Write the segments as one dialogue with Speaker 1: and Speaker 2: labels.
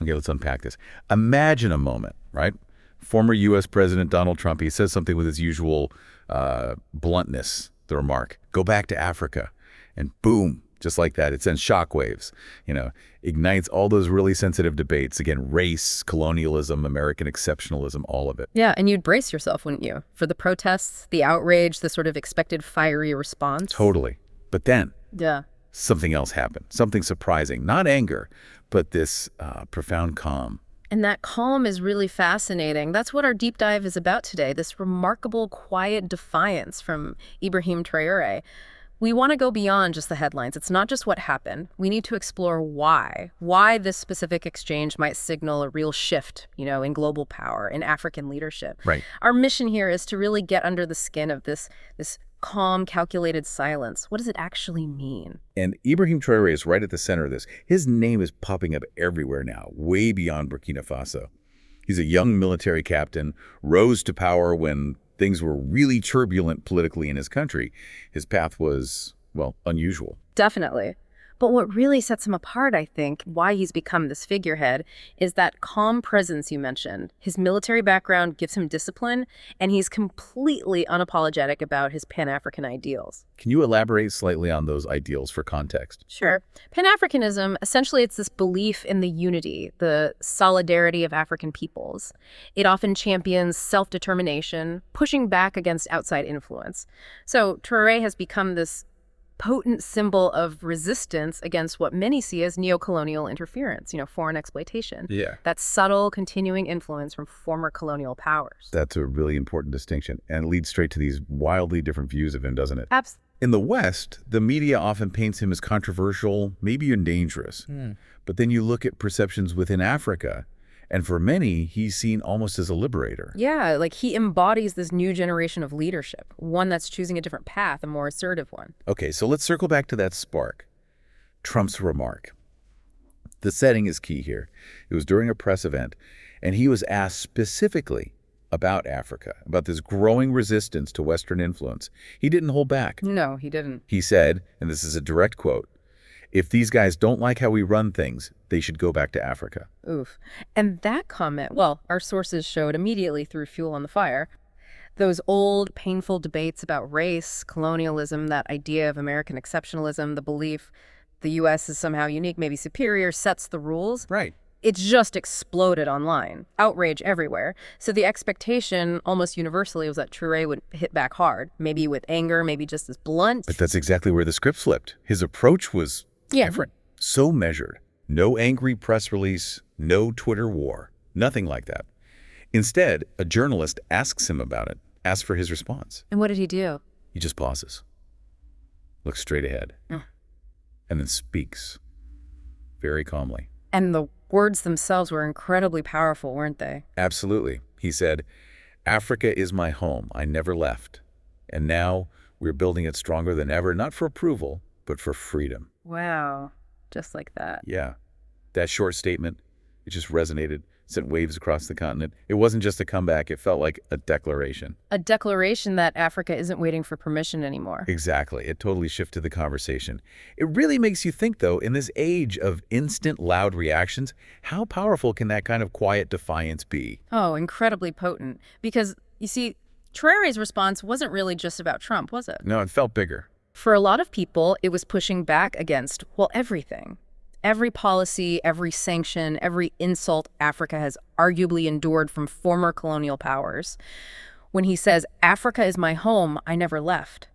Speaker 1: Okay, let's unpack this. Imagine a moment, right? Former U.S. President Donald Trump, he says something with his usual bluntness, the remark, go back to Africa. And boom, just like that, it sends shockwaves, ignites all those really sensitive debates. Again, race, colonialism, American exceptionalism, all of it.
Speaker 2: Yeah, and you'd brace yourself, wouldn't you? For the protests, the outrage, the sort of expected fiery response.
Speaker 1: Totally. But then
Speaker 2: Yeah.
Speaker 1: something else happened, something surprising. Not anger, but this profound calm.
Speaker 2: And that calm is really fascinating. That's what our deep dive is about today, this remarkable quiet defiance from Ibrahim Traoré. We want to go beyond just the headlines. It's not just what happened. We need to explore why this specific exchange might signal a real shift, in global power, in African leadership.
Speaker 1: Right.
Speaker 2: Our mission here is to really get under the skin of this calm, calculated silence. What does it actually mean?
Speaker 1: And Ibrahim Traoré is right at the center of this. His name is popping up everywhere now, way beyond Burkina Faso. He's a young military captain, rose to power when things were really turbulent politically in his country. His path was, well, unusual.
Speaker 2: Definitely. But what really sets him apart, I think, why he's become this figurehead, is that calm presence you mentioned. His military background gives him discipline, and he's completely unapologetic about his Pan-African ideals.
Speaker 1: Can you elaborate slightly on those ideals for context?
Speaker 2: Sure. Pan-Africanism, essentially, it's this belief in the unity, the solidarity of African peoples. It often champions self-determination, pushing back against outside influence. So Traoré has become this potent symbol of resistance against what many see as neocolonial interference, foreign exploitation.
Speaker 1: Yeah.
Speaker 2: That subtle, continuing influence from former colonial powers.
Speaker 1: That's a really important distinction, and it leads straight to these wildly different views of him, doesn't it?
Speaker 2: Absolutely.
Speaker 1: In the West, the media often paints him as controversial, maybe even dangerous. But then you look at perceptions within Africa, and for many, he's seen almost as a liberator.
Speaker 2: Yeah, like he embodies this new generation of leadership, one that's choosing a different path, a more assertive one.
Speaker 1: Okay, so let's circle back to that spark. Trump's remark. The setting is key here. It was during a press event, and he was asked specifically about Africa, about this growing resistance to Western influence. He didn't hold back.
Speaker 2: No, he didn't.
Speaker 1: He said, and this is a direct quote, if these guys don't like how we run things, they should go back to Africa.
Speaker 2: Oof. And that comment, well, our sources showed immediately through fuel on the fire. Those old, painful debates about race, colonialism, that idea of American exceptionalism, the belief the U.S. is somehow unique, maybe superior, sets the rules.
Speaker 1: Right.
Speaker 2: It's just exploded online. Outrage everywhere. So the expectation, almost universally, was that Traoré would hit back hard. Maybe with anger, maybe just as blunt.
Speaker 1: But that's exactly where the script flipped. His approach was different. So measured. No angry press release, no Twitter war, nothing like that. Instead, a journalist asks him about it, asks for his response.
Speaker 2: And what did he do?
Speaker 1: He just pauses, looks straight ahead, and then speaks very calmly.
Speaker 2: And the words themselves were incredibly powerful, weren't they?
Speaker 1: Absolutely. He said, Africa is my home. I never left. And now we're building it stronger than ever, not for approval, but for freedom.
Speaker 2: Wow. Just like that.
Speaker 1: Yeah. That short statement, it just resonated, sent waves across the continent. It wasn't just a comeback. It felt like a declaration.
Speaker 2: A declaration that Africa isn't waiting for permission anymore.
Speaker 1: Exactly. It totally shifted the conversation. It really makes you think, though, in this age of instant, loud reactions, how powerful can that kind of quiet defiance be?
Speaker 2: Oh, incredibly potent. Because, you see, Traoré's response wasn't really just about Trump, was it?
Speaker 1: No, it felt bigger.
Speaker 2: For a lot of people, it was pushing back against, well, everything. Every policy, every sanction, every insult Africa has arguably endured from former colonial powers. When he says, Africa is my home, I never left.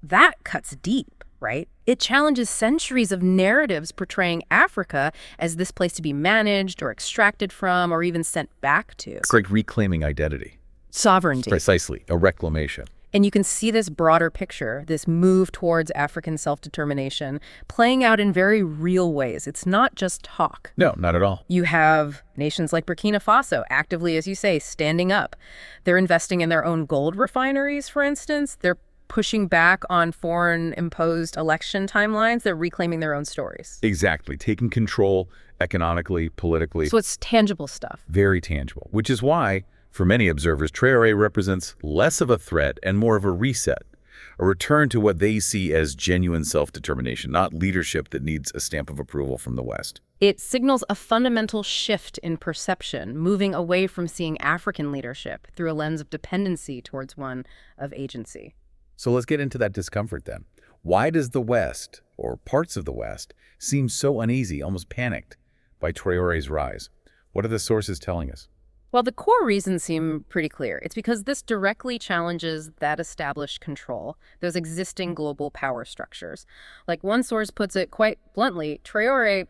Speaker 2: That cuts deep, right? It challenges centuries of narratives portraying Africa as this place to be managed or extracted from or even sent back to.
Speaker 1: It's like reclaiming identity.
Speaker 2: Sovereignty.
Speaker 1: Precisely, a reclamation.
Speaker 2: And you can see this broader picture, this move towards African self-determination, playing out in very real ways. It's not just talk.
Speaker 1: No, not at all.
Speaker 2: You have nations like Burkina Faso actively, as you say, standing up. They're investing in their own gold refineries, for instance. They're pushing back on foreign-imposed election timelines. They're reclaiming their own stories.
Speaker 1: Exactly. Taking control economically, politically.
Speaker 2: So it's tangible stuff.
Speaker 1: Very tangible, which is why, for many observers, Traoré represents less of a threat and more of a reset, a return to what they see as genuine self-determination, not leadership that needs a stamp of approval from the West.
Speaker 2: It signals a fundamental shift in perception, moving away from seeing African leadership through a lens of dependency towards one of agency.
Speaker 1: So let's get into that discomfort then. Why does the West, or parts of the West, seem so uneasy, almost panicked, by Traoré's rise? What are the sources telling us?
Speaker 2: Well, the core reasons seem pretty clear. It's because this directly challenges that established control, those existing global power structures. Like one source puts it quite bluntly, Traoré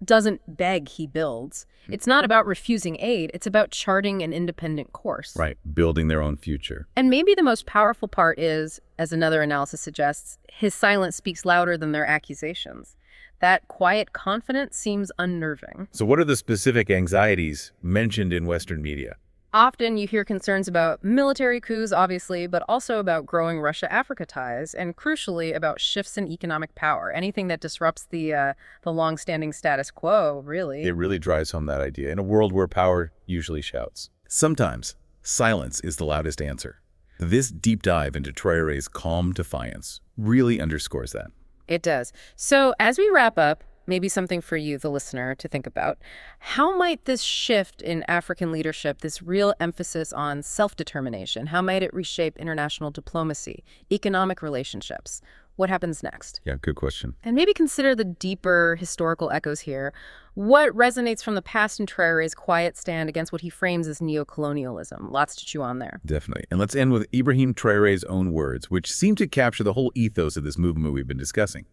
Speaker 2: doesn't beg, he builds. It's not about refusing aid, it's about charting an independent course.
Speaker 1: Right, building their own future.
Speaker 2: And maybe the most powerful part is, as another analysis suggests, his silence speaks louder than their accusations. That quiet confidence seems unnerving.
Speaker 1: So what are the specific anxieties mentioned in Western media?
Speaker 2: Often you hear concerns about military coups, obviously, but also about growing Russia-Africa ties, and crucially about shifts in economic power, anything that disrupts the long-standing status quo, really.
Speaker 1: It really drives home that idea in a world where power usually shouts. Sometimes, silence is the loudest answer. This deep dive into Traoré's calm defiance really underscores that.
Speaker 2: It does. So as we wrap up, maybe something for you, the listener, to think about. How might this shift in African leadership, this real emphasis on self-determination, how might it reshape international diplomacy, economic relationships? What happens next?
Speaker 1: Yeah, good question.
Speaker 2: And maybe consider the deeper historical echoes here. What resonates from the past in Traoré's quiet stand against what he frames as neocolonialism? Lots to chew on there.
Speaker 1: Definitely. And let's end with Ibrahim Traoré's own words, which seem to capture the whole ethos of this movement we've been discussing.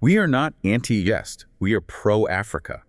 Speaker 1: We are not anti-West. We are pro-Africa.